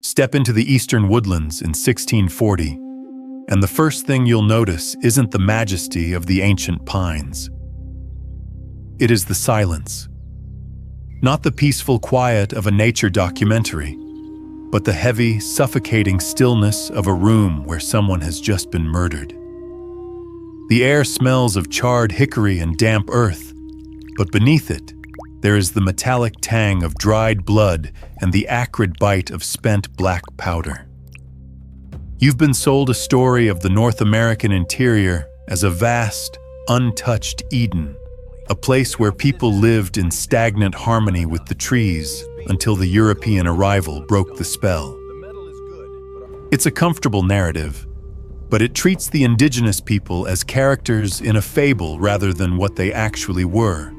Step into the Eastern Woodlands in 1640, and the first thing you'll notice isn't the majesty of the ancient pines. It is the silence. Not the peaceful quiet of a nature documentary, but the heavy, suffocating stillness of a room where someone has just been murdered. The air smells of charred hickory and damp earth, but beneath it, there is the metallic tang of dried blood and the acrid bite of spent black powder. You've been sold a story of the North American interior as a vast, untouched Eden, a place where people lived in stagnant harmony with the trees until the European arrival broke the spell. It's a comfortable narrative, but it treats the indigenous people as characters in a fable rather than what they actually were.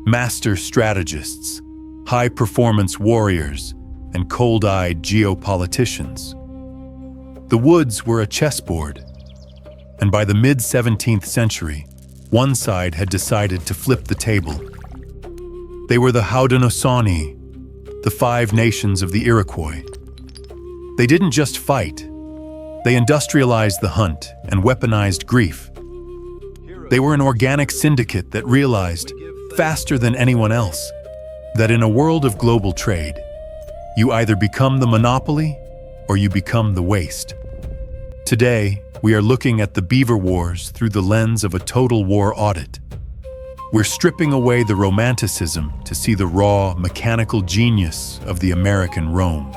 Master strategists, high-performance warriors, and cold-eyed geopoliticians. The woods were a chessboard, and by the mid-17th century, one side had decided to flip the table. They were the Haudenosaunee, the 5 nations of the Iroquois. They didn't just fight, they industrialized the hunt and weaponized grief. They were an organic syndicate that realized, faster than anyone else, that in a world of global trade, you either become the monopoly or you become the waste. Today, we are looking at the Beaver Wars through the lens of a total war audit. We're stripping away the romanticism to see the raw, mechanical genius of the American Rome.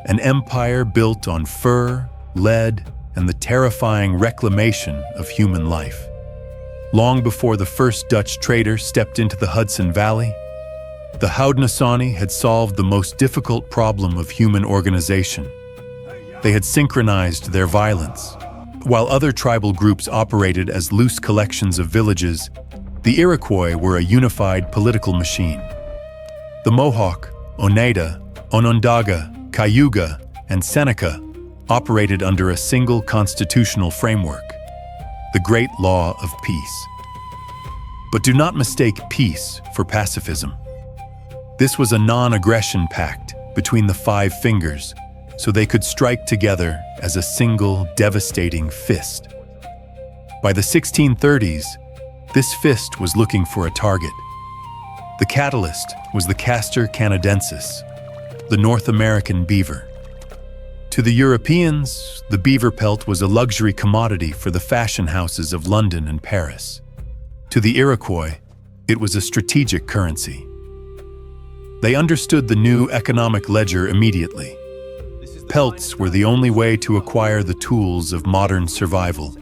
An empire built on fur, lead, and the terrifying reclamation of human life. Long before the first Dutch trader stepped into the Hudson Valley, the Haudenosaunee had solved the most difficult problem of human organization. They had synchronized their violence. While other tribal groups operated as loose collections of villages, the Iroquois were a unified political machine. The Mohawk, Oneida, Onondaga, Cayuga, and Seneca operated under a single constitutional framework, the Great Law of Peace. But do not mistake peace for pacifism. This was a non-aggression pact between the 5 fingers, so they could strike together as a single devastating fist. By the 1630s, this fist was looking for a target. The catalyst was the Castor canadensis, the North American beaver. To the Europeans, the beaver pelt was a luxury commodity for the fashion houses of London and Paris. To the Iroquois, it was a strategic currency. They understood the new economic ledger immediately. Pelts were the only way to acquire the tools of modern survival.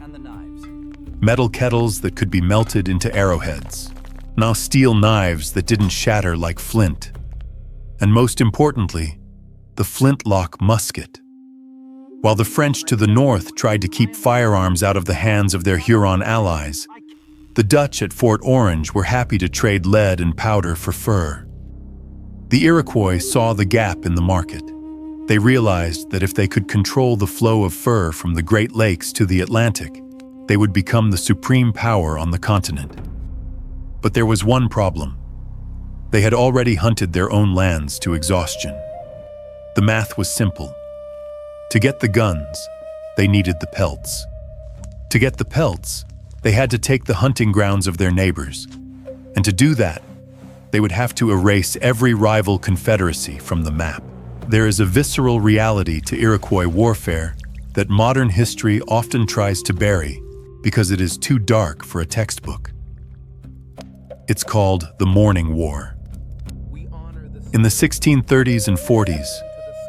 Metal kettles that could be melted into arrowheads. Now steel knives that didn't shatter like flint. And most importantly, the flintlock musket. While the French to the north tried to keep firearms out of the hands of their Huron allies, the Dutch at Fort Orange were happy to trade lead and powder for fur. The Iroquois saw the gap in the market. They realized that if they could control the flow of fur from the Great Lakes to the Atlantic, they would become the supreme power on the continent. But there was one problem. They had already hunted their own lands to exhaustion. The math was simple. To get the guns, they needed the pelts. To get the pelts, they had to take the hunting grounds of their neighbors. And to do that, they would have to erase every rival confederacy from the map. There is a visceral reality to Iroquois warfare that modern history often tries to bury because it is too dark for a textbook. It's called the Mourning War. In the 1630s and 40s,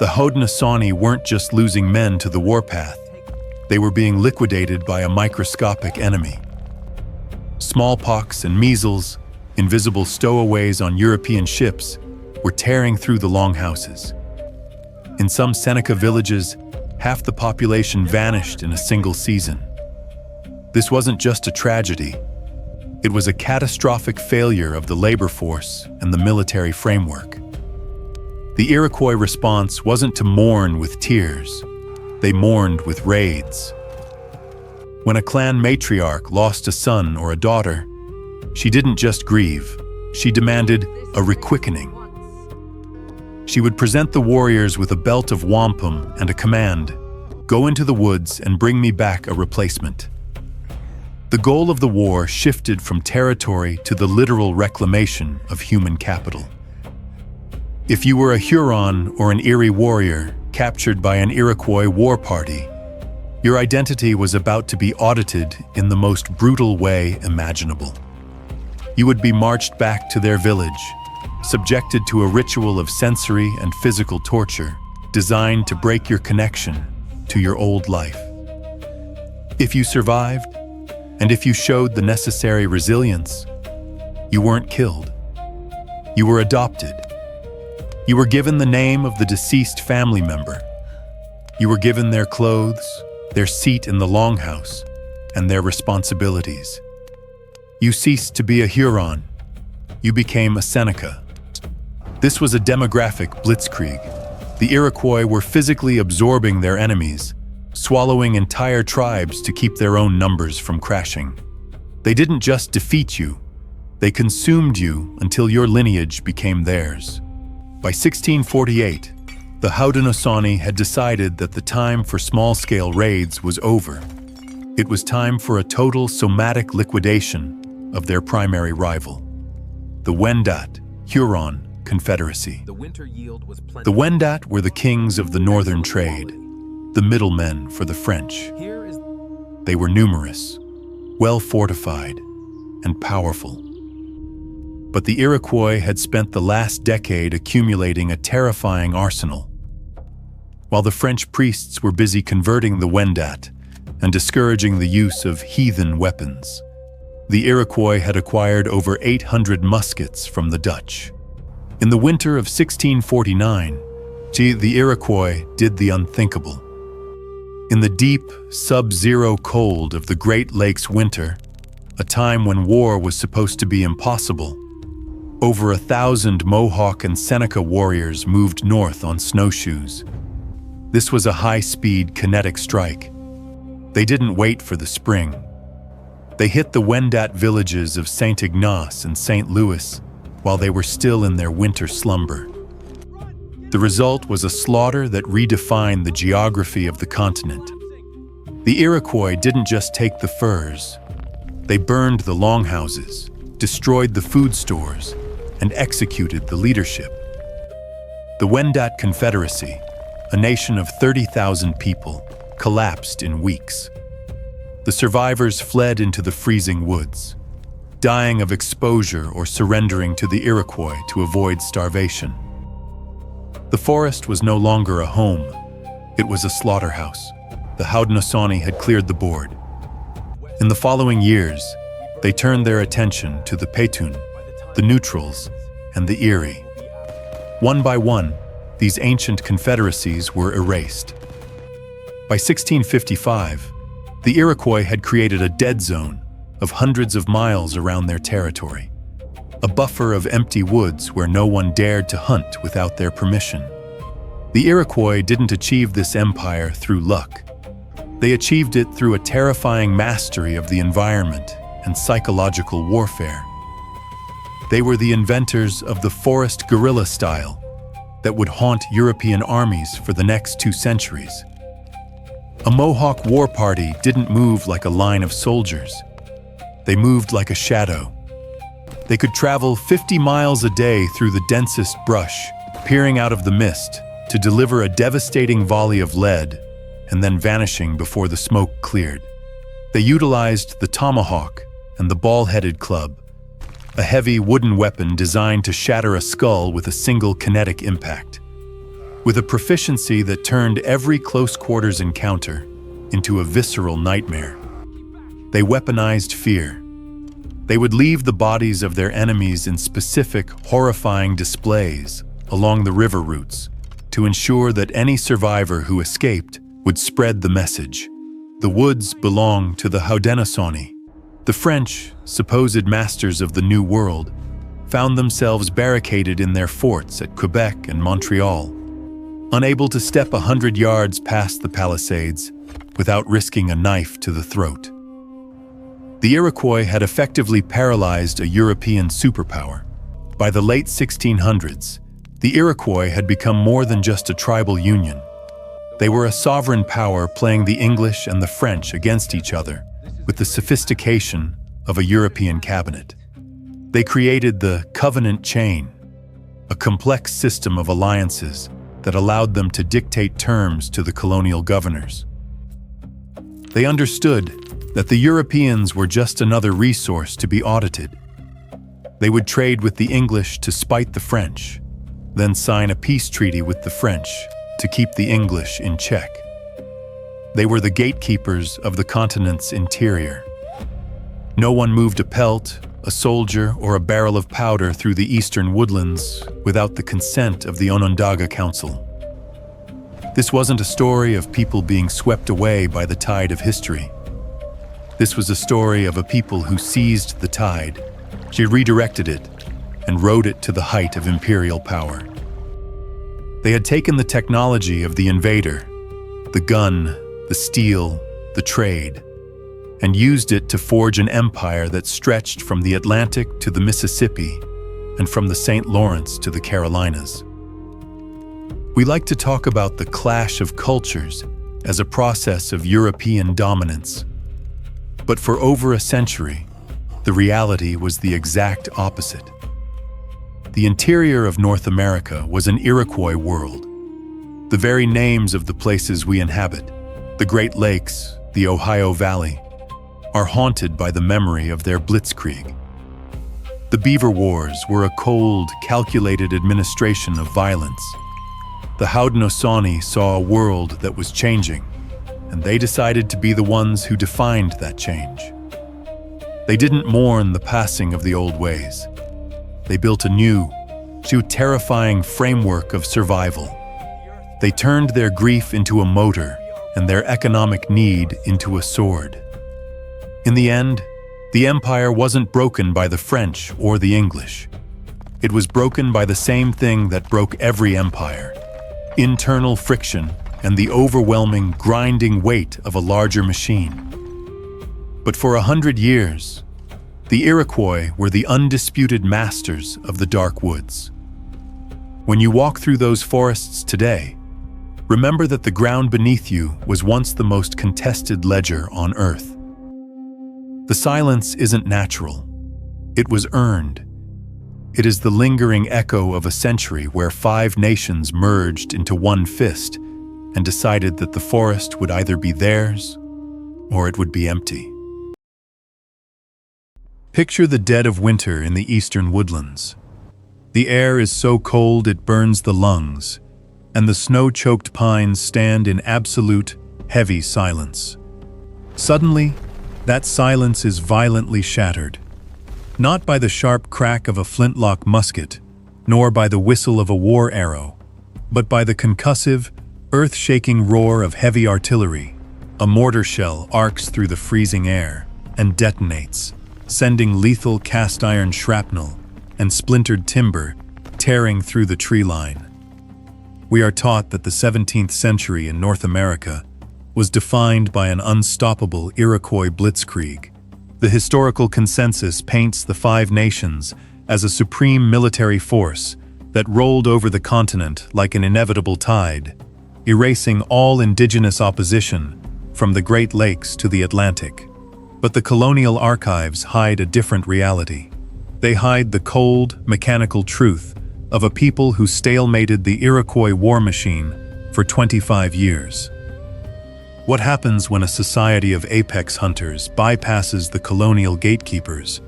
the Haudenosaunee weren't just losing men to the warpath, they were being liquidated by a microscopic enemy. Smallpox and measles, invisible stowaways on European ships, were tearing through the longhouses. In some Seneca villages, half the population vanished in a single season. This wasn't just a tragedy, it was a catastrophic failure of the labor force and the military framework. The Iroquois response wasn't to mourn with tears, they mourned with raids. When a clan matriarch lost a son or a daughter, she didn't just grieve, she demanded a requickening. She would present the warriors with a belt of wampum and a command: "Go into the woods and bring me back a replacement." The goal of the war shifted from territory to the literal reclamation of human capital. If you were a Huron or an Erie warrior captured by an Iroquois war party, your identity was about to be audited in the most brutal way imaginable. You would be marched back to their village, subjected to a ritual of sensory and physical torture designed to break your connection to your old life. If you survived, and if you showed the necessary resilience, you weren't killed. You were adopted. You were given the name of the deceased family member. You were given their clothes, their seat in the longhouse, and their responsibilities. You ceased to be a Huron. You became a Seneca. This was a demographic blitzkrieg. The Iroquois were physically absorbing their enemies, swallowing entire tribes to keep their own numbers from crashing. They didn't just defeat you, they consumed you until your lineage became theirs. By 1648, the Haudenosaunee had decided that the time for small-scale raids was over. It was time for a total somatic liquidation of their primary rival, the Wendat Huron Confederacy. The Wendat were the kings of the northern trade, the middlemen for the French. They were numerous, well-fortified, and powerful. But the Iroquois had spent the last decade accumulating a terrifying arsenal. While the French priests were busy converting the Wendat and discouraging the use of heathen weapons, the Iroquois had acquired over 800 muskets from the Dutch. In the winter of 1649, the Iroquois did the unthinkable. In the deep, sub-zero cold of the Great Lakes winter, a time when war was supposed to be impossible, over 1,000 Mohawk and Seneca warriors moved north on snowshoes. This was a high-speed kinetic strike. They didn't wait for the spring. They hit the Wendat villages of St. Ignace and St. Louis while they were still in their winter slumber. The result was a slaughter that redefined the geography of the continent. The Iroquois didn't just take the furs. They burned the longhouses, destroyed the food stores, and executed the leadership. The Wendat Confederacy, a nation of 30,000 people, collapsed in weeks. The survivors fled into the freezing woods, dying of exposure or surrendering to the Iroquois to avoid starvation. The forest was no longer a home. It was a slaughterhouse. The Haudenosaunee had cleared the board. In the following years, they turned their attention to the Petun, the Neutrals, and the Erie. One by one, these ancient confederacies were erased. By 1655, the Iroquois had created a dead zone of hundreds of miles around their territory, a buffer of empty woods where no one dared to hunt without their permission. The Iroquois didn't achieve this empire through luck. They achieved it through a terrifying mastery of the environment and psychological warfare. They were the inventors of the forest guerrilla style that would haunt European armies for the next 2 centuries. A Mohawk war party didn't move like a line of soldiers. They moved like a shadow. They could travel 50 miles a day through the densest brush, peering out of the mist to deliver a devastating volley of lead and then vanishing before the smoke cleared. They utilized the tomahawk and the ball-headed club, a heavy wooden weapon designed to shatter a skull with a single kinetic impact. With a proficiency that turned every close-quarters encounter into a visceral nightmare. They weaponized fear. They would leave the bodies of their enemies in specific, horrifying displays along the river routes to ensure that any survivor who escaped would spread the message. The woods belong to the Haudenosaunee. The French, supposed masters of the New World, found themselves barricaded in their forts at Quebec and Montreal, unable to step 100 yards past the palisades without risking a knife to the throat. The Iroquois had effectively paralyzed a European superpower. By the late 1600s, The Iroquois had become more than just a tribal union. They were a sovereign power playing the English and the French against each other with the sophistication of a European cabinet. They created the Covenant Chain, a complex system of alliances that allowed them to dictate terms to the colonial governors. They understood that the Europeans were just another resource to be audited. They would trade with the English to spite the French, then sign a peace treaty with the French to keep the English in check. They were the gatekeepers of the continent's interior. No one moved a pelt, a soldier, or a barrel of powder through the Eastern Woodlands without the consent of the Onondaga Council. This wasn't a story of people being swept away by the tide of history. This was a story of a people who seized the tide, redirected it, and rode it to the height of imperial power. They had taken the technology of the invader, the gun, the steel, the trade, and used it to forge an empire that stretched from the Atlantic to the Mississippi and from the St. Lawrence to the Carolinas. We like to talk about the clash of cultures as a process of European dominance. But for over a century, the reality was the exact opposite. The interior of North America was an Iroquois world. The very names of the places we inhabit, the Great Lakes, the Ohio Valley, are haunted by the memory of their blitzkrieg. The Beaver Wars were a cold, calculated administration of violence. The Haudenosaunee saw a world that was changing, and they decided to be the ones who defined that change. They didn't mourn the passing of the old ways. They built a new, terrifying framework of survival. They turned their grief into a motor and their economic need into a sword. In the end, the empire wasn't broken by the French or the English. It was broken by the same thing that broke every empire: internal friction and the overwhelming, grinding weight of a larger machine. But for 100 years, the Iroquois were the undisputed masters of the dark woods. When you walk through those forests today, remember that the ground beneath you was once the most contested ledger on Earth. The silence isn't natural. It was earned. It is the lingering echo of a century where 5 nations merged into one fist and decided that the forest would either be theirs or it would be empty. Picture the dead of winter in the Eastern Woodlands. The air is so cold it burns the lungs, and the snow-choked pines stand in absolute, heavy silence. Suddenly, that silence is violently shattered, not by the sharp crack of a flintlock musket, nor by the whistle of a war arrow, but by the concussive, earth-shaking roar of heavy artillery. A mortar shell arcs through the freezing air and detonates, sending lethal cast-iron shrapnel and splintered timber tearing through the tree line. We are taught that the 17th century in North America was defined by an unstoppable Iroquois blitzkrieg. The historical consensus paints the 5 nations as a supreme military force that rolled over the continent like an inevitable tide, erasing all indigenous opposition from the Great Lakes to the Atlantic. But the colonial archives hide a different reality. They hide the cold, mechanical truth of a people who stalemated the Iroquois war machine for 25 years. What happens when a society of apex hunters bypasses the colonial gatekeepers,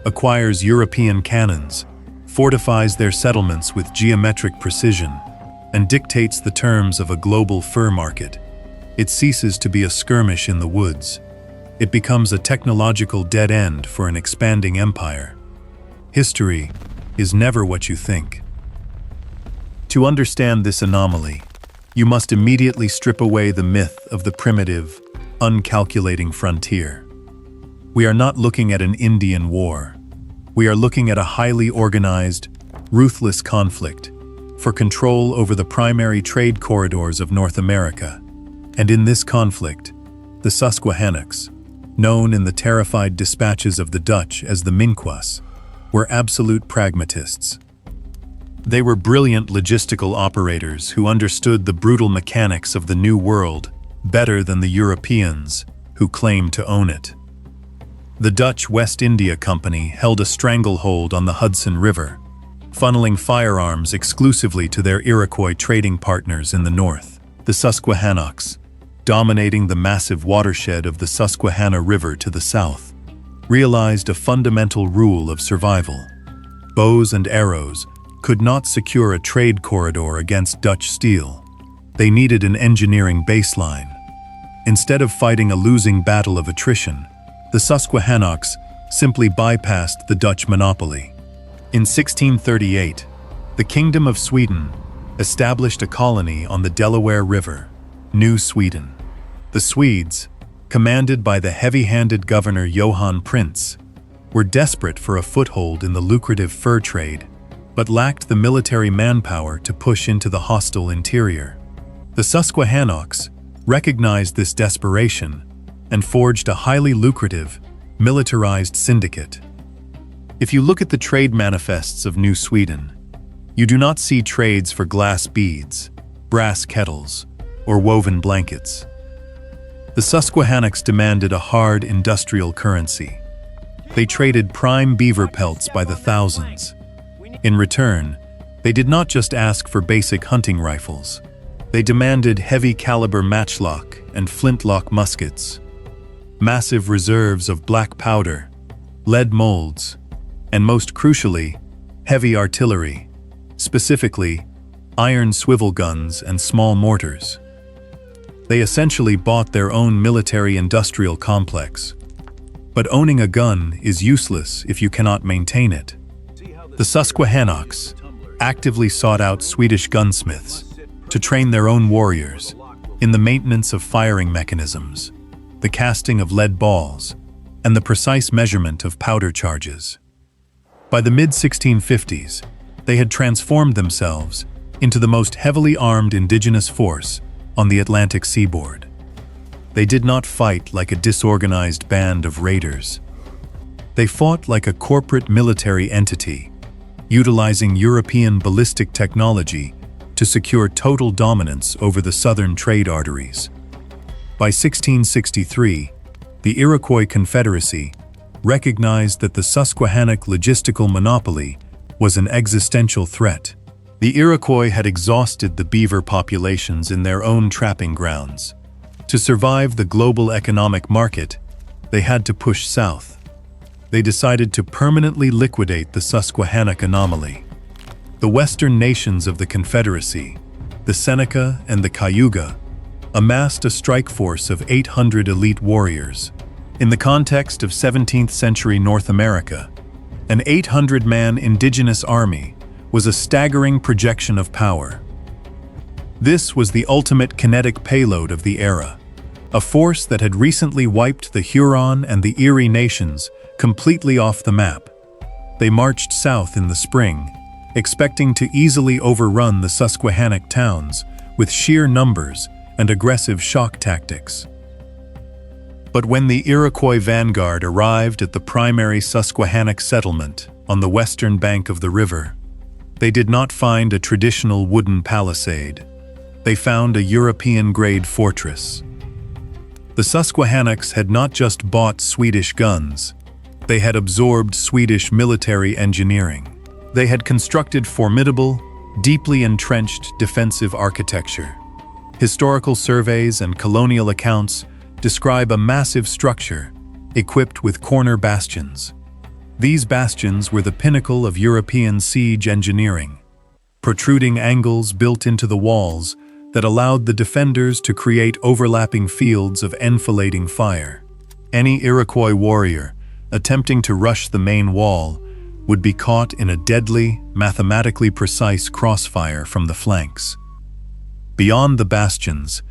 acquires European cannons, fortifies their settlements with geometric precision, and dictates the terms of a global fur market? It ceases to be a skirmish in the woods. It becomes a technological dead end for an expanding empire. History is never what you think. To understand this anomaly, you must immediately strip away the myth of the primitive, uncalculating frontier. We are not looking at an Indian war. We are looking at a highly organized, ruthless conflict for control over the primary trade corridors of North America. And in this conflict, the Susquehannocks, known in the terrified dispatches of the Dutch as the Minquas, were absolute pragmatists. They were brilliant logistical operators who understood the brutal mechanics of the New World better than the Europeans who claimed to own it. The Dutch West India Company held a stranglehold on the Hudson River, funneling firearms exclusively to their Iroquois trading partners in the north, the Susquehannocks, dominating the massive watershed of the Susquehanna River to the south, realized a fundamental rule of survival. Bows and arrows could not secure a trade corridor against Dutch steel. They needed an engineering baseline. Instead of fighting a losing battle of attrition, the Susquehannocks simply bypassed the Dutch monopoly. In 1638, the Kingdom of Sweden established a colony on the Delaware River, New Sweden. The Swedes, commanded by the heavy-handed governor Johan Prince, were desperate for a foothold in the lucrative fur trade, but lacked the military manpower to push into the hostile interior. The Susquehannocks recognized this desperation and forged a highly lucrative, militarized syndicate. If you look at the trade manifests of New Sweden, you do not see trades for glass beads, brass kettles, or woven blankets. The Susquehannocks demanded a hard industrial currency. They traded prime beaver pelts by the thousands. In return, they did not just ask for basic hunting rifles. They demanded heavy-caliber matchlock and flintlock muskets, massive reserves of black powder, lead molds, and most crucially, heavy artillery, specifically iron swivel guns and small mortars. They essentially bought their own military-industrial complex. But owning a gun is useless if you cannot maintain it. The Susquehannocks actively sought out Swedish gunsmiths to train their own warriors in the maintenance of firing mechanisms, the casting of lead balls, and the precise measurement of powder charges. By the mid-1650s, they had transformed themselves into the most heavily armed indigenous force on the Atlantic seaboard. They did not fight like a disorganized band of raiders. They fought like a corporate military entity, utilizing European ballistic technology to secure total dominance over the southern trade arteries. By 1663, the Iroquois Confederacy recognized that the Susquehannock logistical monopoly was an existential threat. The Iroquois had exhausted the beaver populations in their own trapping grounds. To survive the global economic market, they had to push south. They decided to permanently liquidate the Susquehannock anomaly. The western nations of the Confederacy, the Seneca and the Cayuga, amassed a strike force of 800 elite warriors. In the context of 17th century North America, an 800-man indigenous army was a staggering projection of power. This was the ultimate kinetic payload of the era, a force that had recently wiped the Huron and the Erie nations completely off the map. They marched south in the spring, expecting to easily overrun the Susquehannock towns with sheer numbers and aggressive shock tactics. But when the Iroquois vanguard arrived at the primary Susquehannock settlement on the western bank of the river, they did not find a traditional wooden palisade. They found a European-grade fortress. The Susquehannocks had not just bought Swedish guns, they had absorbed Swedish military engineering. They had constructed formidable, deeply entrenched defensive architecture. Historical surveys and colonial accounts describe a massive structure equipped with corner bastions. These bastions were the pinnacle of European siege engineering, protruding angles built into the walls that allowed the defenders to create overlapping fields of enfilading fire. Any Iroquois warrior attempting to rush the main wall would be caught in a deadly, mathematically precise crossfire from the flanks. Beyond the bastions,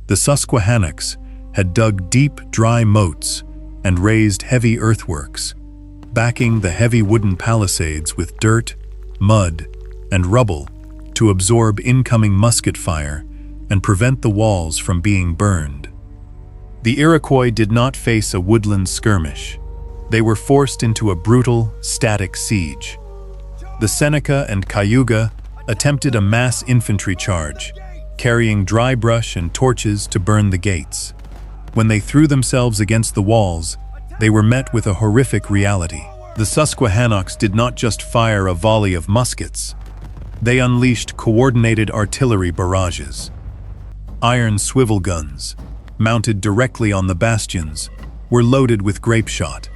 the Susquehannocks had dug deep, dry moats and raised heavy earthworks, backing the heavy wooden palisades with dirt, mud, and rubble to absorb incoming musket fire and prevent the walls from being burned. The Iroquois did not face a woodland skirmish. They were forced into a brutal, static siege. The Seneca and Cayuga attempted a mass infantry charge, carrying dry brush and torches to burn the gates. When they threw themselves against the walls, they were met with a horrific reality. The Susquehannocks did not just fire a volley of muskets. They unleashed coordinated artillery barrages. Iron swivel guns, mounted directly on the bastions, were loaded with grape shot.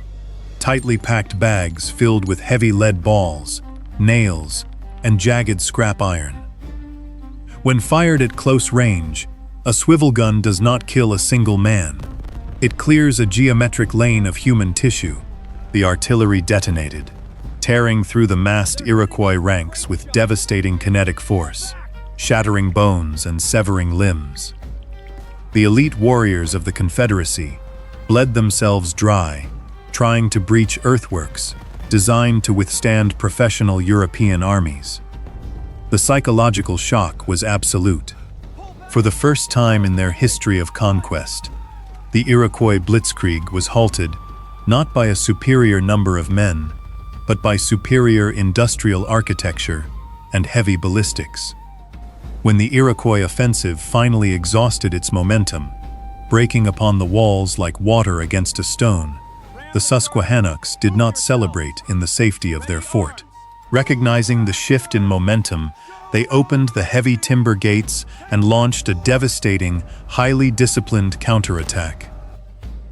Tightly packed bags filled with heavy lead balls, nails, and jagged scrap iron. When fired at close range, a swivel gun does not kill a single man. It clears a geometric lane of human tissue. The artillery detonated, tearing through the massed Iroquois ranks with devastating kinetic force, shattering bones and severing limbs. The elite warriors of the Confederacy bled themselves dry, trying to breach earthworks designed to withstand professional European armies. The psychological shock was absolute. For the first time in their history of conquest, the Iroquois blitzkrieg was halted not by a superior number of men, but by superior industrial architecture and heavy ballistics. When the Iroquois offensive finally exhausted its momentum, breaking upon the walls like water against a stone, the Susquehannocks did not celebrate in the safety of their fort. Recognizing the shift in momentum, they opened the heavy timber gates and launched a devastating, highly disciplined counterattack.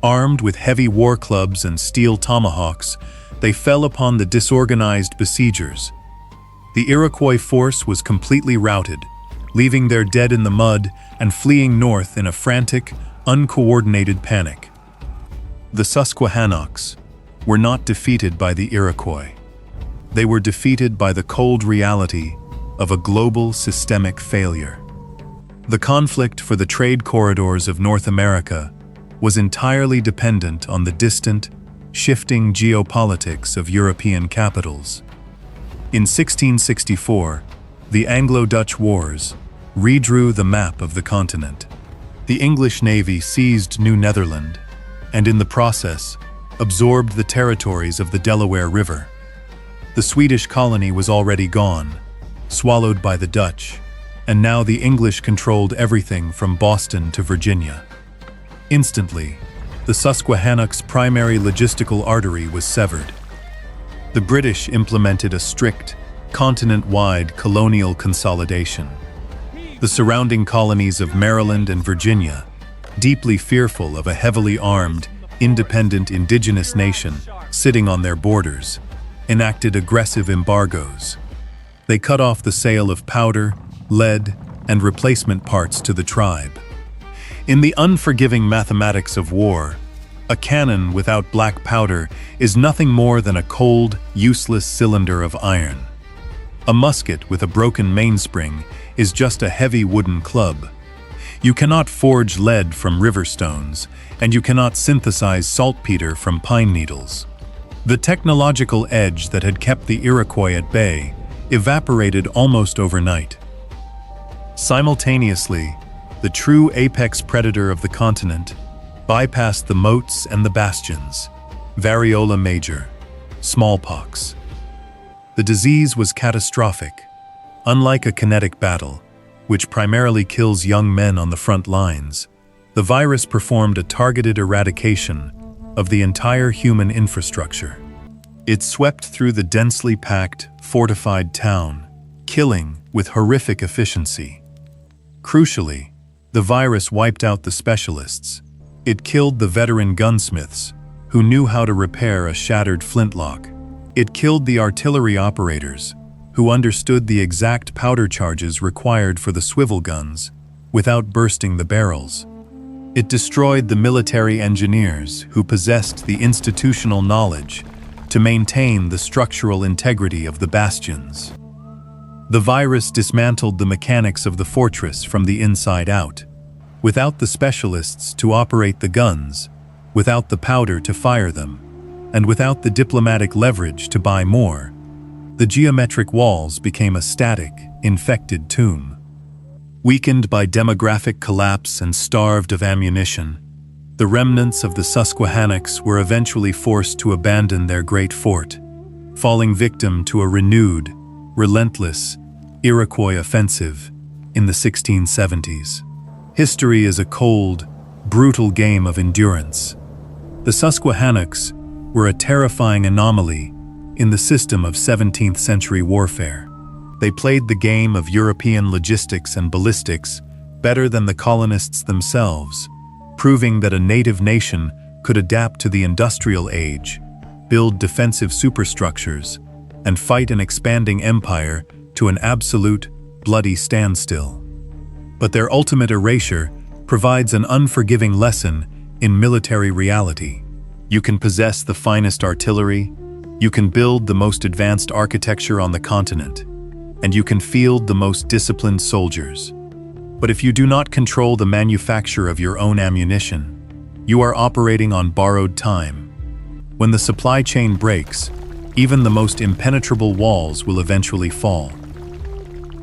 Armed with heavy war clubs and steel tomahawks, they fell upon the disorganized besiegers. The Iroquois force was completely routed, leaving their dead in the mud and fleeing north in a frantic, uncoordinated panic. The Susquehannocks were not defeated by the Iroquois. They were defeated by the cold reality of a global systemic failure. The conflict for the trade corridors of North America was entirely dependent on the distant, shifting geopolitics of European capitals. In 1664, the Anglo-Dutch Wars redrew the map of the continent. The English Navy seized New Netherland, and in the process, absorbed the territories of the Delaware River. The Swedish colony was already gone, swallowed by the Dutch, and now the English controlled everything from Boston to Virginia. Instantly, the Susquehannocks' primary logistical artery was severed. The British implemented a strict, continent-wide colonial consolidation. The surrounding colonies of Maryland and Virginia, deeply fearful of a heavily armed, independent indigenous nation sitting on their borders, enacted aggressive embargoes. They cut off the sale of powder, lead, and replacement parts to the tribe. In the unforgiving mathematics of war, a cannon without black powder is nothing more than a cold, useless cylinder of iron. A musket with a broken mainspring is just a heavy wooden club. You cannot forge lead from river stones, and you cannot synthesize saltpeter from pine needles. The technological edge that had kept the Iroquois at bay evaporated almost overnight. Simultaneously, the true apex predator of the continent bypassed the moats and the bastions, variola major, smallpox. The disease was catastrophic. Unlike a kinetic battle, which primarily kills young men on the front lines, the virus performed a targeted eradication of the entire human infrastructure. It swept through the densely packed, fortified town, killing with horrific efficiency. Crucially, the virus wiped out the specialists. It killed the veteran gunsmiths, who knew how to repair a shattered flintlock. It killed the artillery operators, who understood the exact powder charges required for the swivel guns, without bursting the barrels. It destroyed the military engineers, who possessed the institutional knowledge to maintain the structural integrity of the bastions. The virus dismantled the mechanics of the fortress from the inside out. Without the specialists to operate the guns, without the powder to fire them, and without the diplomatic leverage to buy more, the geometric walls became a static, infected tomb. Weakened by demographic collapse and starved of ammunition, the remnants of the Susquehannocks were eventually forced to abandon their great fort, falling victim to a renewed, relentless, Iroquois offensive in the 1670s. History is a cold, brutal game of endurance. The Susquehannocks were a terrifying anomaly in the system of 17th century warfare. They played the game of European logistics and ballistics better than the colonists themselves, proving that a native nation could adapt to the industrial age, build defensive superstructures, and fight an expanding empire to an absolute, bloody standstill. But their ultimate erasure provides an unforgiving lesson in military reality. You can possess the finest artillery, you can build the most advanced architecture on the continent, and you can field the most disciplined soldiers. But if you do not control the manufacture of your own ammunition, you are operating on borrowed time. When the supply chain breaks, even the most impenetrable walls will eventually fall.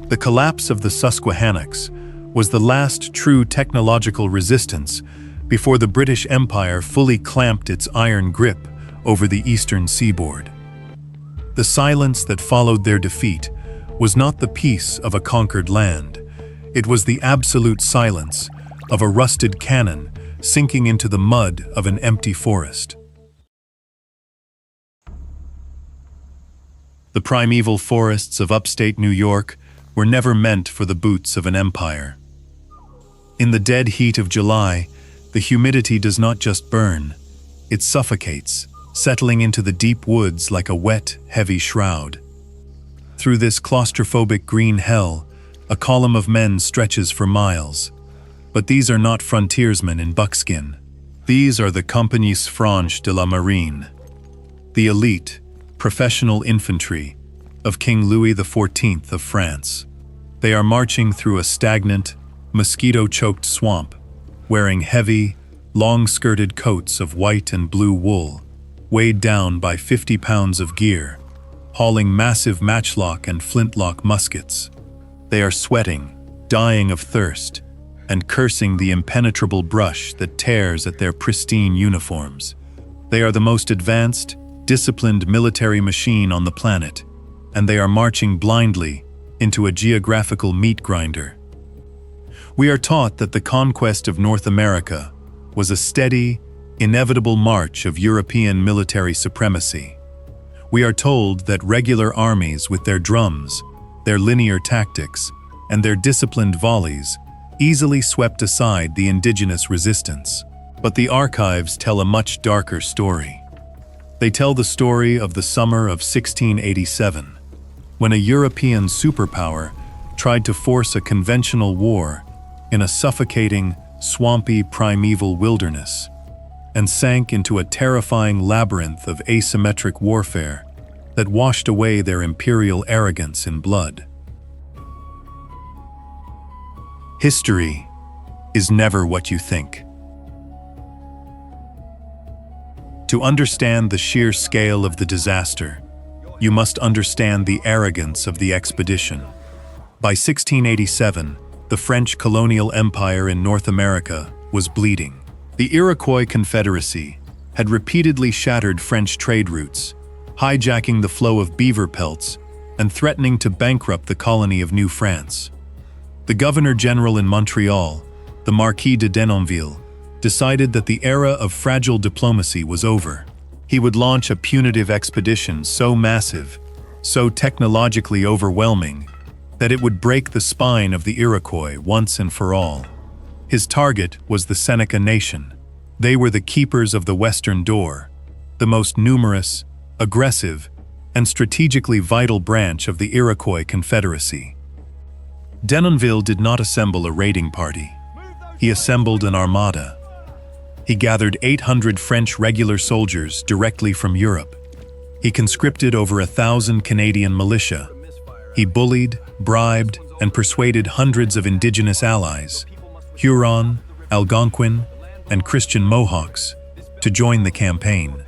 The collapse of the Susquehannocks was the last true technological resistance before the British Empire fully clamped its iron grip over the eastern seaboard. The silence that followed their defeat was not the peace of a conquered land. It was the absolute silence of a rusted cannon sinking into the mud of an empty forest. The primeval forests of upstate New York were never meant for the boots of an empire. In the dead heat of July, the humidity does not just burn, it suffocates, settling into the deep woods like a wet, heavy shroud. Through this claustrophobic green hell, a column of men stretches for miles. But these are not frontiersmen in buckskin. These are the Compagnies Franches de la Marine, the elite, professional infantry of King Louis XIV of France. They are marching through a stagnant, mosquito-choked swamp, wearing heavy, long-skirted coats of white and blue wool, weighed down by 50 pounds of gear, hauling massive matchlock and flintlock muskets. They are sweating, dying of thirst, and cursing the impenetrable brush that tears at their pristine uniforms. They are the most advanced, disciplined military machine on the planet, and they are marching blindly into a geographical meat grinder. We are taught that the conquest of North America was a steady, inevitable march of European military supremacy. We are told that regular armies with their drums, their linear tactics, and their disciplined volleys easily swept aside the indigenous resistance. But the archives tell a much darker story. They tell the story of the summer of 1687, when a European superpower tried to force a conventional war in a suffocating, swampy primeval wilderness, and sank into a terrifying labyrinth of asymmetric warfare that washed away their imperial arrogance in blood. History is never what you think. To understand the sheer scale of the disaster, you must understand the arrogance of the expedition. By 1687, the French colonial empire in North America was bleeding. The Iroquois Confederacy had repeatedly shattered French trade routes, hijacking the flow of beaver pelts and threatening to bankrupt the colony of New France. The Governor-General in Montreal, the Marquis de Denonville, decided that the era of fragile diplomacy was over. He would launch a punitive expedition so massive, so technologically overwhelming, that it would break the spine of the Iroquois once and for all. His target was the Seneca Nation. They were the keepers of the Western Door, the most numerous, aggressive, and strategically vital branch of the Iroquois Confederacy. Denonville did not assemble a raiding party. He assembled an armada. He gathered 800 French regular soldiers directly from Europe. He conscripted over 1,000 Canadian militia. He bullied, bribed, and persuaded hundreds of indigenous allies, Huron, Algonquin, and Christian Mohawks, to join the campaign.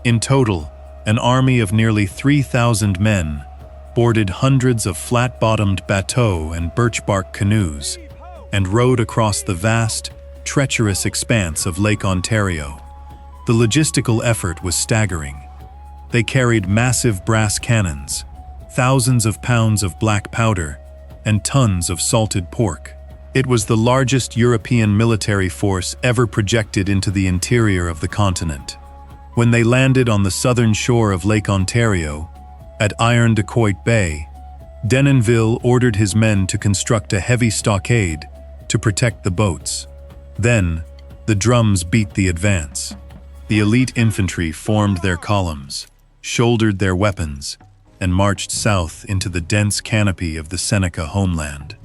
In total, an army of nearly 3,000 men boarded hundreds of flat-bottomed bateaux and birch-bark canoes and rowed across the vast, treacherous expanse of Lake Ontario. The logistical effort was staggering. They carried massive brass cannons, thousands of pounds of black powder, and tons of salted pork. It was the largest European military force ever projected into the interior of the continent. When they landed on the southern shore of Lake Ontario, at Iroquois Bay, Denonville ordered his men to construct a heavy stockade to protect the boats. Then, the drums beat the advance. The elite infantry formed their columns, shouldered their weapons, and marched south into the dense canopy of the Seneca homeland.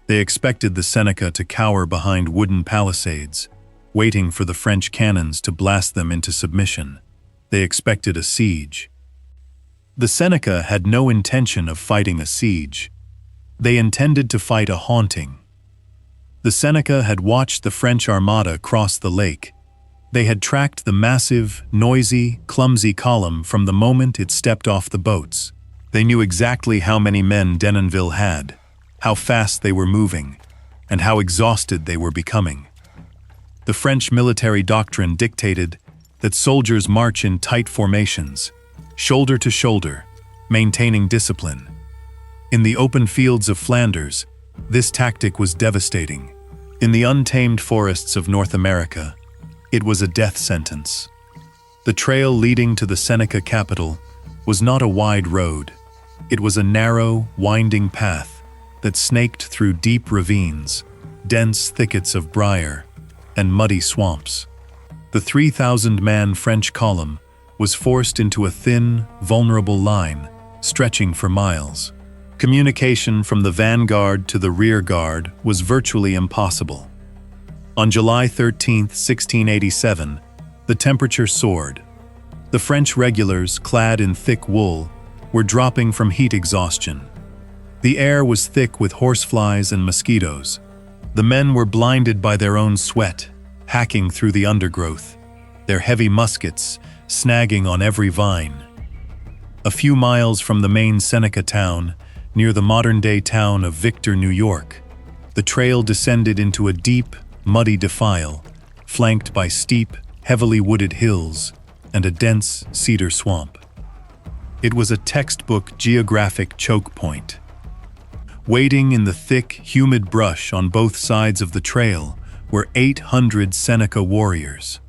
They expected the Seneca to cower behind wooden palisades, waiting for the French cannons to blast them into submission. They expected a siege. The Seneca had no intention of fighting a siege. They intended to fight a haunting. The Seneca had watched the French armada cross the lake. They had tracked the massive, noisy, clumsy column from the moment it stepped off the boats. They knew exactly how many men Denonville had, how fast they were moving, and how exhausted they were becoming. The French military doctrine dictated that soldiers march in tight formations, shoulder to shoulder, maintaining discipline. In the open fields of Flanders, this tactic was devastating. In the untamed forests of North America, it was a death sentence. The trail leading to the Seneca capital was not a wide road. It was a narrow, winding path that snaked through deep ravines, dense thickets of briar, and muddy swamps. The 3,000-man French column was forced into a thin, vulnerable line, stretching for miles. Communication from the vanguard to the rear guard was virtually impossible. On July 13, 1687, the temperature soared. The French regulars, clad in thick wool, were dropping from heat exhaustion. The air was thick with horseflies and mosquitoes. The men were blinded by their own sweat, hacking through the undergrowth, their heavy muskets snagging on every vine. A few miles from the main Seneca town, near the modern-day town of Victor, New York, the trail descended into a deep, muddy defile, flanked by steep, heavily wooded hills and a dense cedar swamp. It was a textbook geographic choke point. Wading in the thick, humid brush on both sides of the trail were 800 Seneca warriors.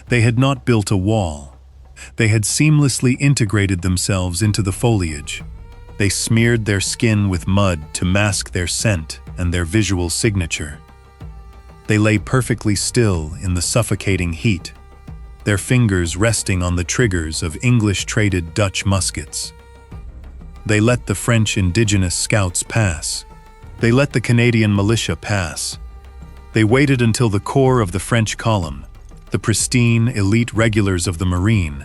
They had not built a wall. They had seamlessly integrated themselves into the foliage. They smeared their skin with mud to mask their scent and their visual signature. They lay perfectly still in the suffocating heat, their fingers resting on the triggers of English-traded Dutch muskets. They let the French indigenous scouts pass. They let the Canadian militia pass. They waited until the core of the French column, the pristine, elite regulars of the Marine,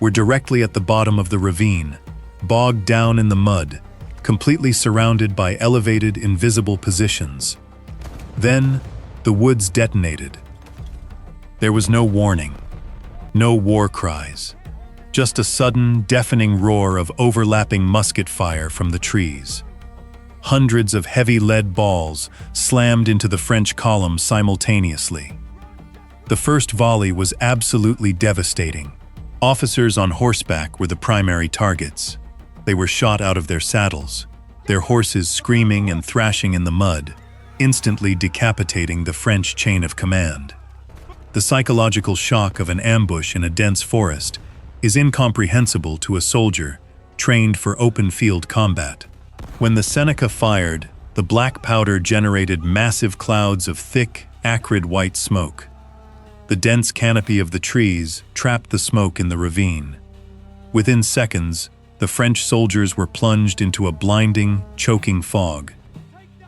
were directly at the bottom of the ravine, bogged down in the mud, completely surrounded by elevated, invisible positions. Then, the woods detonated. There was no warning, no war cries, just a sudden, deafening roar of overlapping musket fire from the trees. Hundreds of heavy lead balls slammed into the French column simultaneously. The first volley was absolutely devastating. Officers on horseback were the primary targets. They were shot out of their saddles, their horses screaming and thrashing in the mud, instantly decapitating the French chain of command. The psychological shock of an ambush in a dense forest is incomprehensible to a soldier trained for open-field combat. When the Seneca fired, the black powder generated massive clouds of thick, acrid white smoke. The dense canopy of the trees trapped the smoke in the ravine. Within seconds, the French soldiers were plunged into a blinding, choking fog.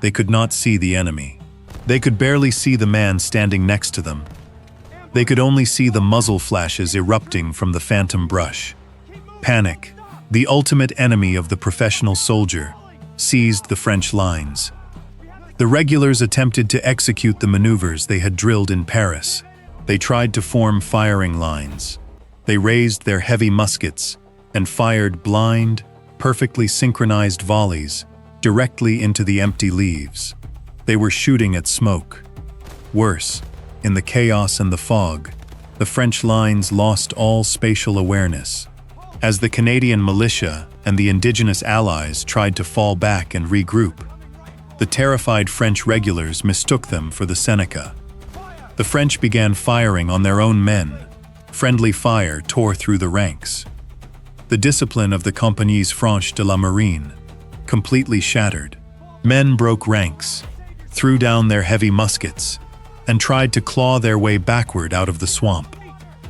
They could not see the enemy. They could barely see the man standing next to them. They could only see the muzzle flashes erupting from the phantom brush. Panic, the ultimate enemy of the professional soldier, seized the French lines. The regulars attempted to execute the maneuvers they had drilled in Paris. They tried to form firing lines. They raised their heavy muskets and fired blind, perfectly synchronized volleys directly into the empty leaves. They were shooting at smoke. Worse, in the chaos and the fog, the French lines lost all spatial awareness. As the Canadian militia and the Indigenous allies tried to fall back and regroup, the terrified French regulars mistook them for the Seneca. The French began firing on their own men. Friendly fire tore through the ranks. The discipline of the Compagnies Franches de la Marine completely shattered. Men broke ranks, threw down their heavy muskets, and tried to claw their way backward out of the swamp.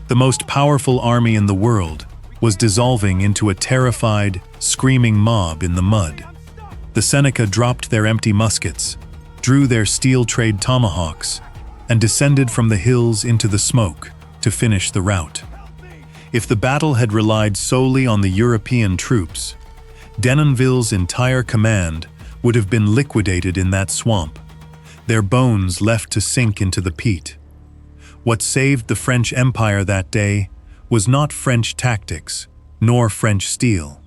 The most powerful army in the world was dissolving into a terrified, screaming mob in the mud. The Seneca dropped their empty muskets, drew their steel-trade tomahawks, and descended from the hills into the smoke to finish the rout. If the battle had relied solely on the European troops, Denonville's entire command would have been liquidated in that swamp, their bones left to sink into the peat. What saved the French Empire that day was not French tactics, nor French steel.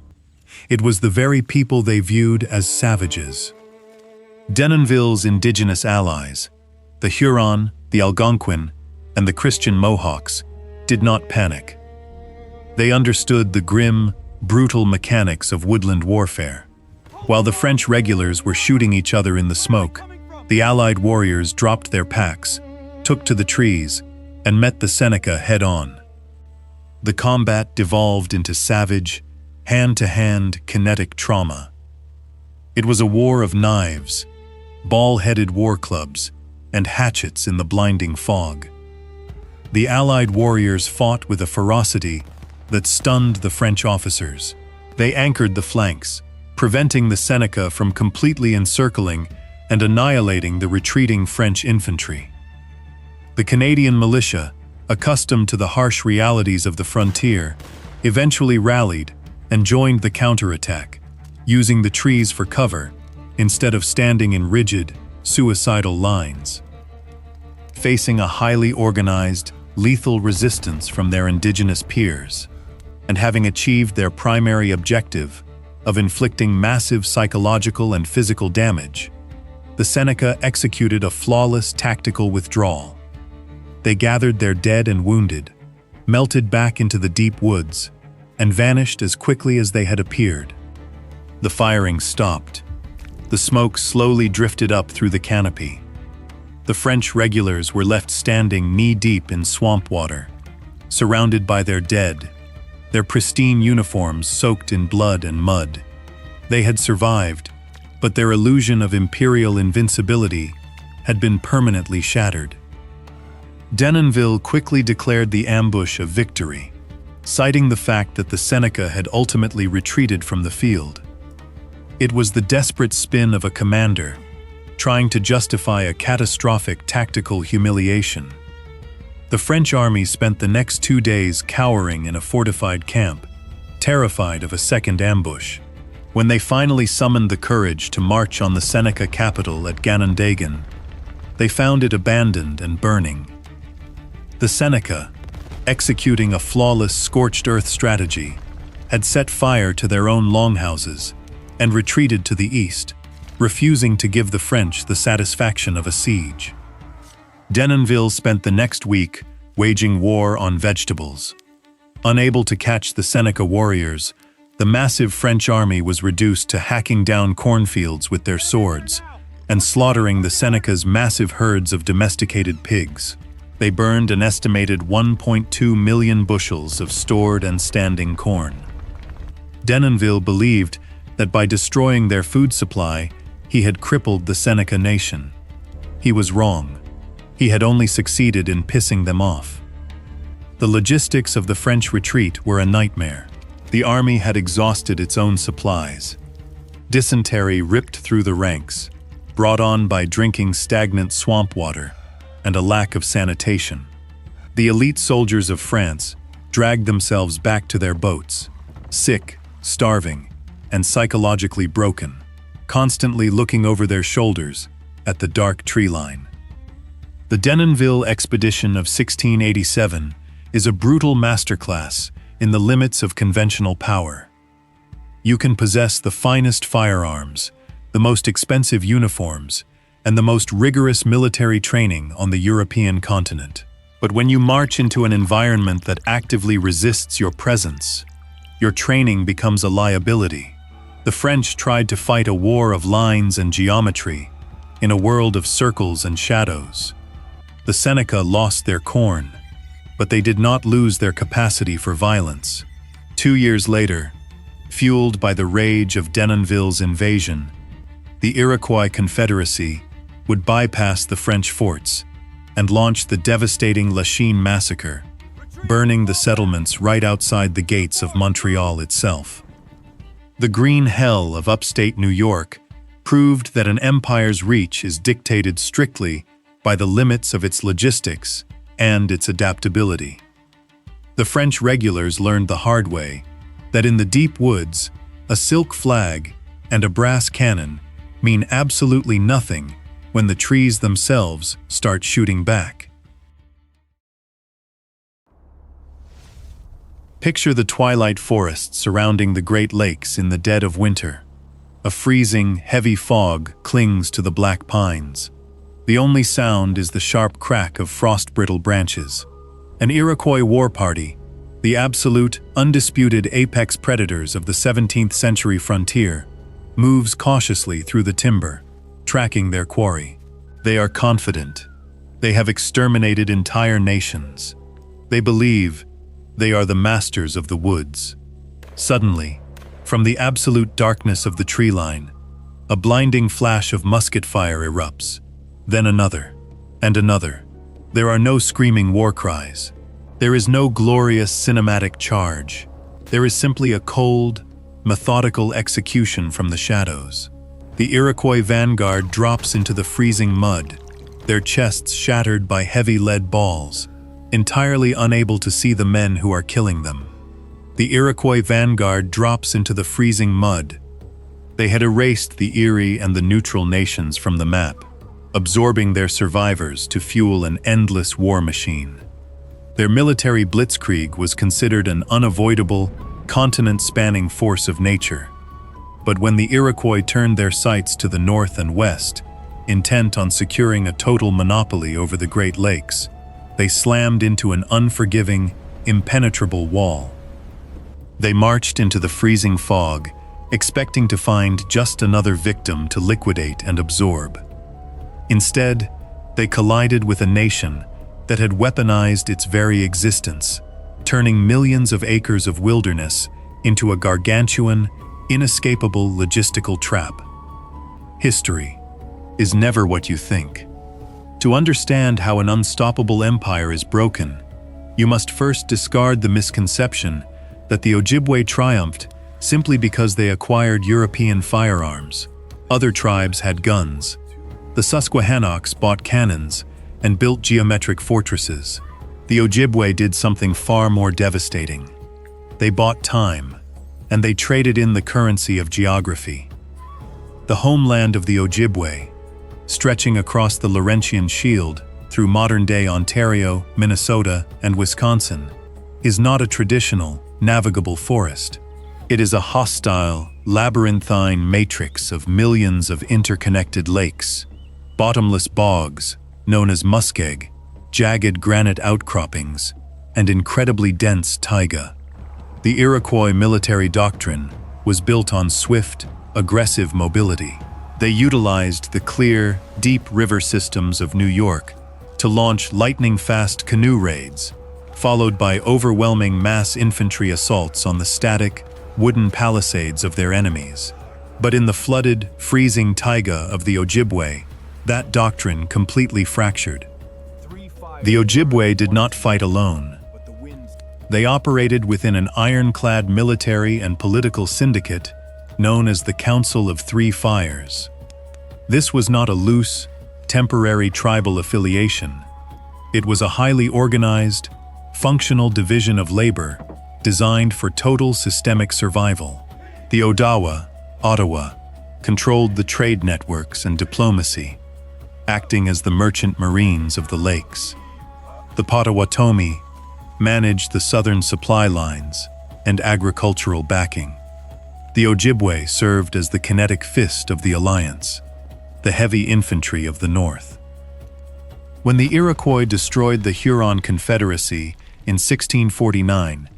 It was the very people they viewed as savages. Denonville's indigenous allies, the Huron, the Algonquin, and the Christian Mohawks, did not panic. They understood the grim, brutal mechanics of woodland warfare. While the French regulars were shooting each other in the smoke, the Allied warriors dropped their packs, took to the trees, and met the Seneca head-on. The combat devolved into savage, hand-to-hand kinetic trauma. It was a war of knives, ball-headed war clubs, and hatchets in the blinding fog. The Allied warriors fought with a ferocity that stunned the French officers. They anchored the flanks, preventing the Seneca from completely encircling and annihilating the retreating French infantry. The Canadian militia, accustomed to the harsh realities of the frontier, eventually rallied and joined the counterattack, using the trees for cover instead of standing in rigid, suicidal lines. Facing a highly organized, lethal resistance from their indigenous peers, and having achieved their primary objective of inflicting massive psychological and physical damage, the Seneca executed a flawless tactical withdrawal. They gathered their dead and wounded, melted back into the deep woods, and vanished as quickly as they had appeared. The firing stopped. The smoke slowly drifted up through the canopy. The French regulars were left standing knee-deep in swamp water, surrounded by their dead, their pristine uniforms soaked in blood and mud. They had survived, but their illusion of imperial invincibility had been permanently shattered. Denonville quickly declared the ambush a victory, citing the fact that the Seneca had ultimately retreated from the field. It was the desperate spin of a commander, trying to justify a catastrophic tactical humiliation. The French army spent the next 2 days cowering in a fortified camp, terrified of a second ambush. When they finally summoned the courage to march on the Seneca capital at Ganondagan, they found it abandoned and burning. The Seneca, executing a flawless scorched earth strategy, had set fire to their own longhouses and retreated to the east, refusing to give the French the satisfaction of a siege. Denonville spent the next week waging war on vegetables. Unable to catch the Seneca warriors, the massive French army was reduced to hacking down cornfields with their swords and slaughtering the Seneca's massive herds of domesticated pigs. They burned an estimated 1.2 million bushels of stored and standing corn. Denonville believed that by destroying their food supply, he had crippled the Seneca nation. He was wrong. He had only succeeded in pissing them off. The logistics of the French retreat were a nightmare. The army had exhausted its own supplies. Dysentery ripped through the ranks, brought on by drinking stagnant swamp water and a lack of sanitation. The elite soldiers of France dragged themselves back to their boats, sick, starving, and psychologically broken, constantly looking over their shoulders at the dark tree line. The Denonville expedition of 1687 is a brutal masterclass in the limits of conventional power. You can possess the finest firearms, the most expensive uniforms, and the most rigorous military training on the European continent. But when you march into an environment that actively resists your presence, Your training becomes a liability. The French tried to fight a war of lines and geometry in a world of circles and shadows. The Seneca lost their corn, but they did not lose their capacity for violence. 2 years later, fueled by the rage of Denonville's invasion, the Iroquois Confederacy would bypass the French forts and launch the devastating Lachine massacre, burning the settlements right outside the gates of Montreal itself. The green hell of upstate New York proved that an empire's reach is dictated strictly by the limits of its logistics and its adaptability. The French regulars learned the hard way that in the deep woods, a silk flag and a brass cannon mean absolutely nothing when the trees themselves start shooting back. Picture the twilight forests surrounding the Great Lakes in the dead of winter. A freezing, heavy fog clings to the black pines. The only sound is the sharp crack of frost-brittle branches. An Iroquois war party, the absolute, undisputed apex predators of the 17th century frontier, moves cautiously through the timber, tracking their quarry. They are confident. They have exterminated entire nations. They believe they are the masters of the woods. Suddenly, from the absolute darkness of the tree line, a blinding flash of musket fire erupts. Then another, and another. There are no screaming war cries. There is no glorious cinematic charge. There is simply a cold, methodical execution from the shadows. The Iroquois vanguard drops into the freezing mud, their chests shattered by heavy lead balls, entirely unable to see the men who are killing them. The Iroquois vanguard drops into the freezing mud. They had erased the Erie and the neutral nations from the map, absorbing their survivors to fuel an endless war machine. Their military blitzkrieg was considered an unavoidable, continent-spanning force of nature. But when the Iroquois turned their sights to the north and west, intent on securing a total monopoly over the Great Lakes, they slammed into an unforgiving, impenetrable wall. They marched into the freezing fog, expecting to find just another victim to liquidate and absorb. Instead, they collided with a nation that had weaponized its very existence, turning millions of acres of wilderness into a gargantuan, inescapable logistical trap. History is never what you think. To understand how an unstoppable empire is broken, you must first discard the misconception that the Ojibwe triumphed simply because they acquired European firearms. Other tribes had guns. The Susquehannocks bought cannons and built geometric fortresses. The Ojibwe did something far more devastating. They bought time, and they traded in the currency of geography. The homeland of the Ojibwe, stretching across the Laurentian Shield through modern-day Ontario, Minnesota, and Wisconsin, is not a traditional, navigable forest. It is a hostile, labyrinthine matrix of millions of interconnected lakes, bottomless bogs, known as muskeg, jagged granite outcroppings, and incredibly dense taiga. The Iroquois military doctrine was built on swift, aggressive mobility. They utilized the clear, deep river systems of New York to launch lightning-fast canoe raids, followed by overwhelming mass infantry assaults on the static, wooden palisades of their enemies. But in the flooded, freezing taiga of the Ojibwe, that doctrine completely fractured. The Ojibwe did not fight alone. They operated within an ironclad military and political syndicate known as the Council of Three Fires. This was not a loose, temporary tribal affiliation. It was a highly organized, functional division of labor designed for total systemic survival. The Ottawa, controlled the trade networks and diplomacy, acting as the merchant marines of the lakes. The Potawatomi managed the southern supply lines and agricultural backing. The Ojibwe served as the kinetic fist of the alliance, the heavy infantry of the north. When the Iroquois destroyed the Huron Confederacy in 1649,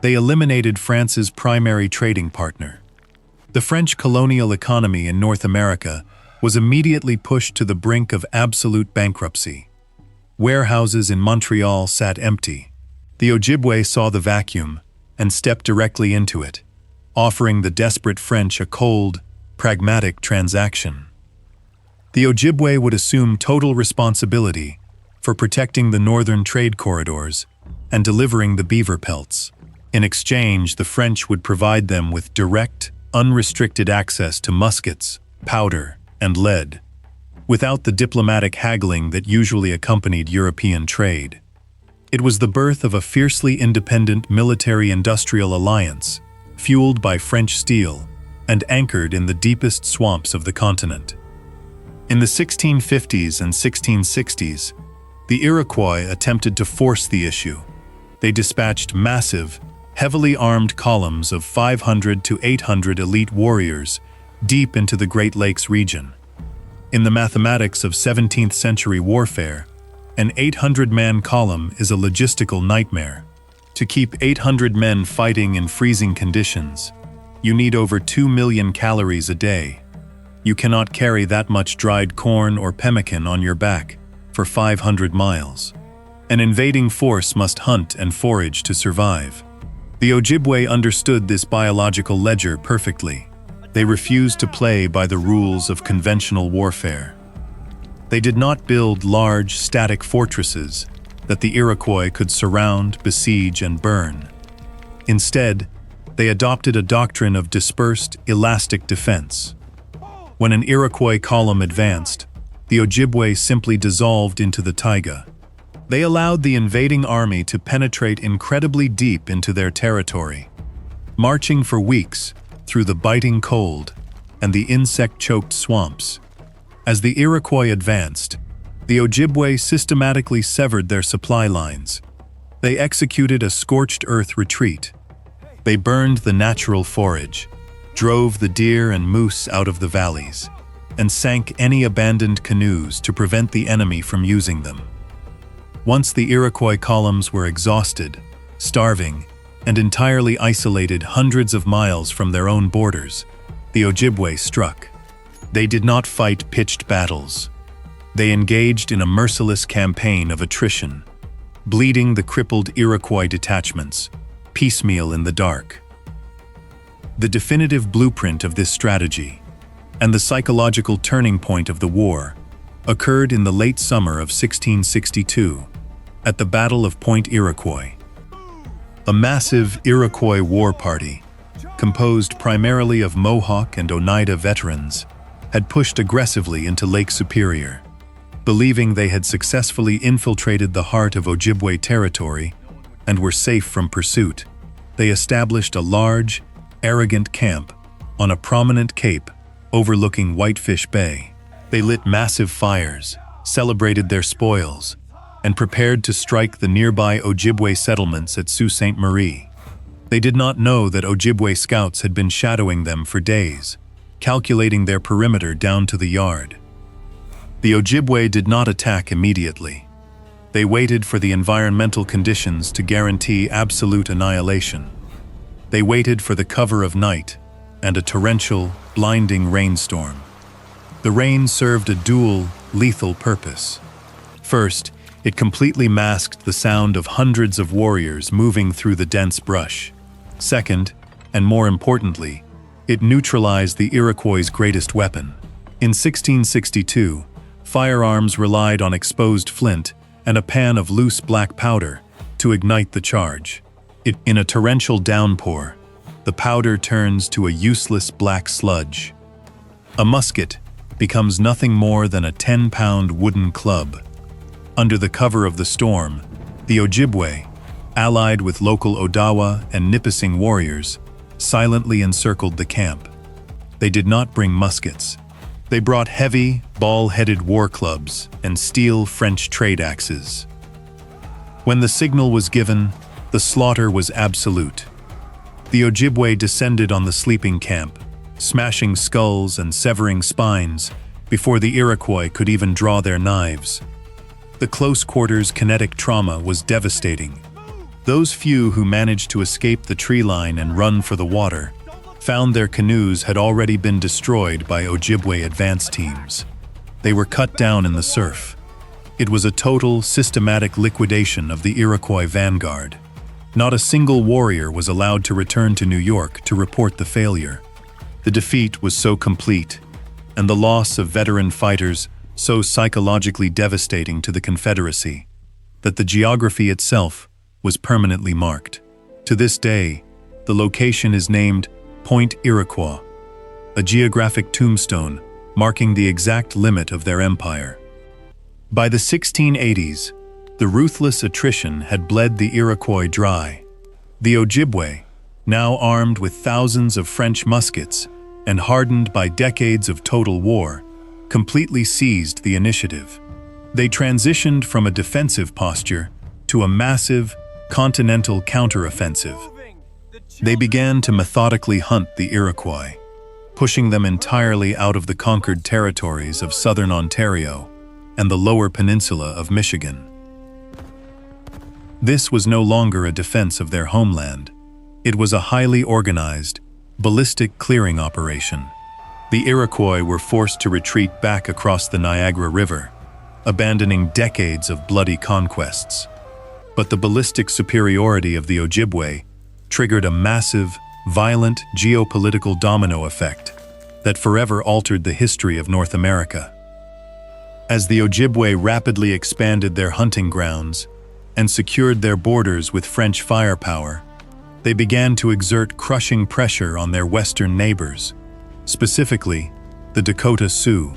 They eliminated France's primary trading partner. The French colonial economy in North America was immediately pushed to the brink of absolute bankruptcy. Warehouses in Montreal sat empty. The Ojibwe saw the vacuum and stepped directly into it, offering the desperate French a cold, pragmatic transaction. The Ojibwe would assume total responsibility for protecting the northern trade corridors and delivering the beaver pelts. In exchange, the French would provide them with direct, unrestricted access to muskets, powder, and lead, without the diplomatic haggling that usually accompanied European trade. It was the birth of a fiercely independent military-industrial alliance, fueled by French steel and anchored in the deepest swamps of the continent. In the 1650s and 1660s, the Iroquois attempted to force the issue. They dispatched massive, heavily armed columns of 500 to 800 elite warriors deep into the Great Lakes region. In the mathematics of 17th century warfare, an 800-man column is a logistical nightmare. To keep 800 men fighting in freezing conditions, you need over 2 million calories a day. You cannot carry that much dried corn or pemmican on your back for 500 miles. An invading force must hunt and forage to survive. The Ojibwe understood this biological ledger perfectly. They refused to play by the rules of conventional warfare. They did not build large, static fortresses that the Iroquois could surround, besiege, and burn. Instead, they adopted a doctrine of dispersed, elastic defense. When an Iroquois column advanced, the Ojibwe simply dissolved into the taiga. They allowed the invading army to penetrate incredibly deep into their territory, marching for weeks through the biting cold and the insect-choked swamps. As the Iroquois advanced, the Ojibwe systematically severed their supply lines. They executed a scorched earth retreat. They burned the natural forage, drove the deer and moose out of the valleys, and sank any abandoned canoes to prevent the enemy from using them. Once the Iroquois columns were exhausted, starving, and entirely isolated hundreds of miles from their own borders, the Ojibwe struck. They did not fight pitched battles. They engaged in a merciless campaign of attrition, bleeding the crippled Iroquois detachments, piecemeal in the dark. The definitive blueprint of this strategy, and the psychological turning point of the war, occurred in the late summer of 1662, at the Battle of Point Iroquois. A massive Iroquois war party, composed primarily of Mohawk and Oneida veterans, had pushed aggressively into Lake Superior. Believing they had successfully infiltrated the heart of Ojibwe territory and were safe from pursuit, they established a large, arrogant camp on a prominent cape overlooking Whitefish Bay. They lit massive fires, celebrated their spoils, and prepared to strike the nearby Ojibwe settlements at Sault Ste. Marie. They did not know that Ojibwe scouts had been shadowing them for days, calculating their perimeter down to the yard. The Ojibwe did not attack immediately. They waited for the environmental conditions to guarantee absolute annihilation. They waited for the cover of night and a torrential, blinding rainstorm. The rain served a dual, lethal purpose. First, it completely masked the sound of hundreds of warriors moving through the dense brush. Second, and more importantly, it neutralized the Iroquois' greatest weapon. In 1662, firearms relied on exposed flint and a pan of loose black powder to ignite the charge. In a torrential downpour, the powder turns to a useless black sludge. A musket becomes nothing more than a 10-pound wooden club. Under the cover of the storm, the Ojibwe, allied with local Odawa and Nipissing warriors, silently encircled the camp. They did not bring muskets. They brought heavy, ball-headed war clubs and steel French trade axes. When the signal was given, the slaughter was absolute. The Ojibwe descended on the sleeping camp, smashing skulls and severing spines before the Iroquois could even draw their knives. The close-quarters kinetic trauma was devastating. Those few who managed to escape the tree line and run for the water found their canoes had already been destroyed by Ojibwe advance teams. They were cut down in the surf. It was a total, systematic liquidation of the Iroquois vanguard. Not a single warrior was allowed to return to New York to report the failure. The defeat was so complete, and the loss of veteran fighters so psychologically devastating to the Confederacy, that the geography itself was permanently marked. To this day, the location is named Point Iroquois, a geographic tombstone marking the exact limit of their empire. By the 1680s, the ruthless attrition had bled the Iroquois dry. The Ojibwe, now armed with thousands of French muskets and hardened by decades of total war, completely seized the initiative. They transitioned from a defensive posture to a massive, continental counteroffensive. They began to methodically hunt the Iroquois, pushing them entirely out of the conquered territories of southern Ontario and the lower peninsula of Michigan. This was no longer a defense of their homeland. It was a highly organized, ballistic clearing operation. The Iroquois were forced to retreat back across the Niagara River, abandoning decades of bloody conquests. But the ballistic superiority of the Ojibwe triggered a massive, violent geopolitical domino effect that forever altered the history of North America. As the Ojibwe rapidly expanded their hunting grounds and secured their borders with French firepower, they began to exert crushing pressure on their western neighbors, specifically the Dakota Sioux.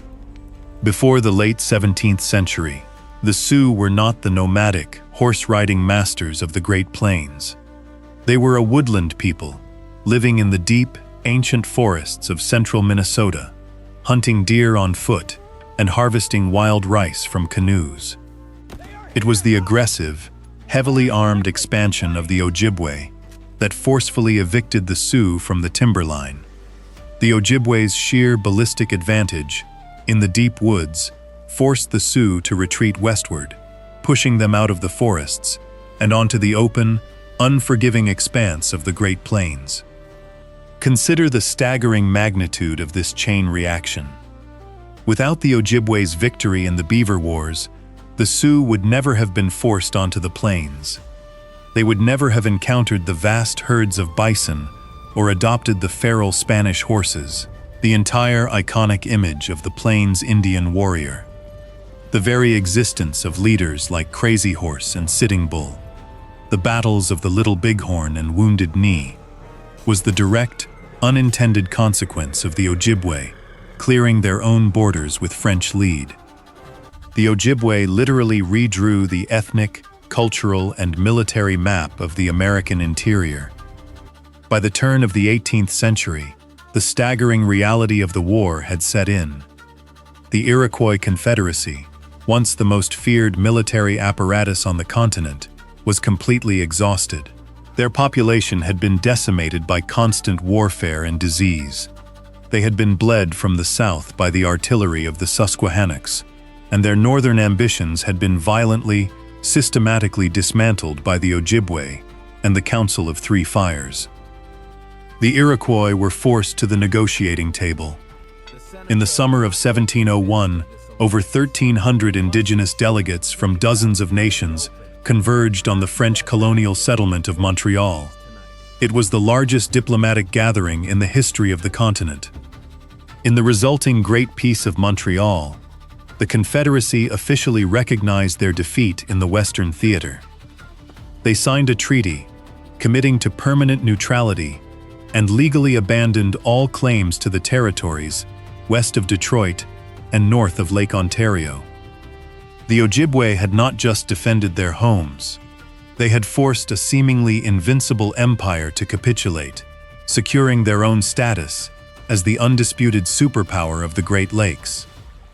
Before the late 17th century, the Sioux were not the nomadic, horse-riding masters of the Great Plains. They were a woodland people, living in the deep, ancient forests of central Minnesota, hunting deer on foot and harvesting wild rice from canoes. It was the aggressive, heavily armed expansion of the Ojibwe that forcefully evicted the Sioux from the timberline. The Ojibwe's sheer ballistic advantage in the deep woods forced the Sioux to retreat westward, pushing them out of the forests and onto the open, unforgiving expanse of the Great Plains. Consider the staggering magnitude of this chain reaction. Without the Ojibwe's victory in the Beaver Wars, the Sioux would never have been forced onto the plains. They would never have encountered the vast herds of bison or adopted the feral Spanish horses, the entire iconic image of the Plains Indian warrior. The very existence of leaders like Crazy Horse and Sitting Bull, the battles of the Little Bighorn and Wounded Knee, was the direct, unintended consequence of the Ojibwe clearing their own borders with French lead. The Ojibwe literally redrew the ethnic, cultural, and military map of the American interior. By the turn of the 18th century, the staggering reality of the war had set in. The Iroquois Confederacy, once the most feared military apparatus on the continent, was completely exhausted. Their population had been decimated by constant warfare and disease. They had been bled from the south by the artillery of the Susquehannocks, and their northern ambitions had been violently, systematically dismantled by the Ojibwe and the Council of Three Fires. The Iroquois were forced to the negotiating table. In the summer of 1701, over 1,300 indigenous delegates from dozens of nations converged on the French colonial settlement of Montreal. It was the largest diplomatic gathering in the history of the continent. In the resulting Great Peace of Montreal, the Confederacy officially recognized their defeat in the Western Theater. They signed a treaty, committing to permanent neutrality, and legally abandoned all claims to the territories west of Detroit and north of Lake Ontario. The Ojibwe had not just defended their homes. They had forced a seemingly invincible empire to capitulate, securing their own status as the undisputed superpower of the Great Lakes.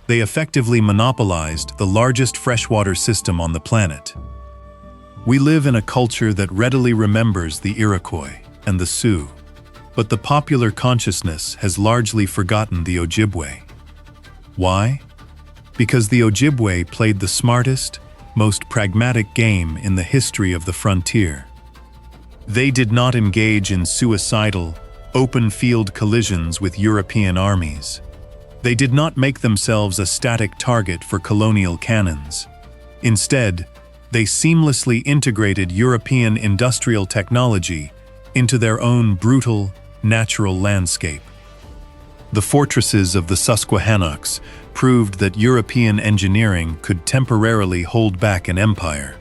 They effectively monopolized the largest freshwater system on the planet. We live in a culture that readily remembers the Iroquois and the Sioux, but the popular consciousness has largely forgotten the Ojibwe. Why? Because the Ojibwe played the smartest, most pragmatic game in the history of the frontier. They did not engage in suicidal, open-field collisions with European armies. They did not make themselves a static target for colonial cannons. Instead, they seamlessly integrated European industrial technology into their own brutal, natural landscape. The fortresses of the Susquehannocks proved that European engineering could temporarily hold back an empire,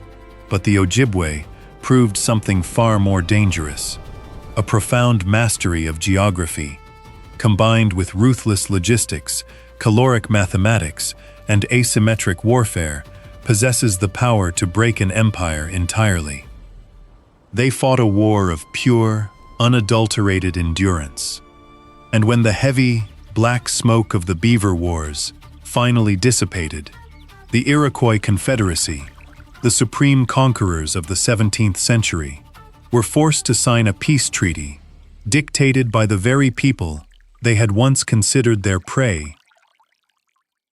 but the Ojibwe proved something far more dangerous: a profound mastery of geography, combined with ruthless logistics, caloric mathematics, and asymmetric warfare, possesses the power to break an empire entirely. They fought a war of pure, unadulterated endurance. And when the heavy, black smoke of the Beaver Wars finally dissipated, the Iroquois Confederacy, the supreme conquerors of the 17th century, were forced to sign a peace treaty dictated by the very people they had once considered their prey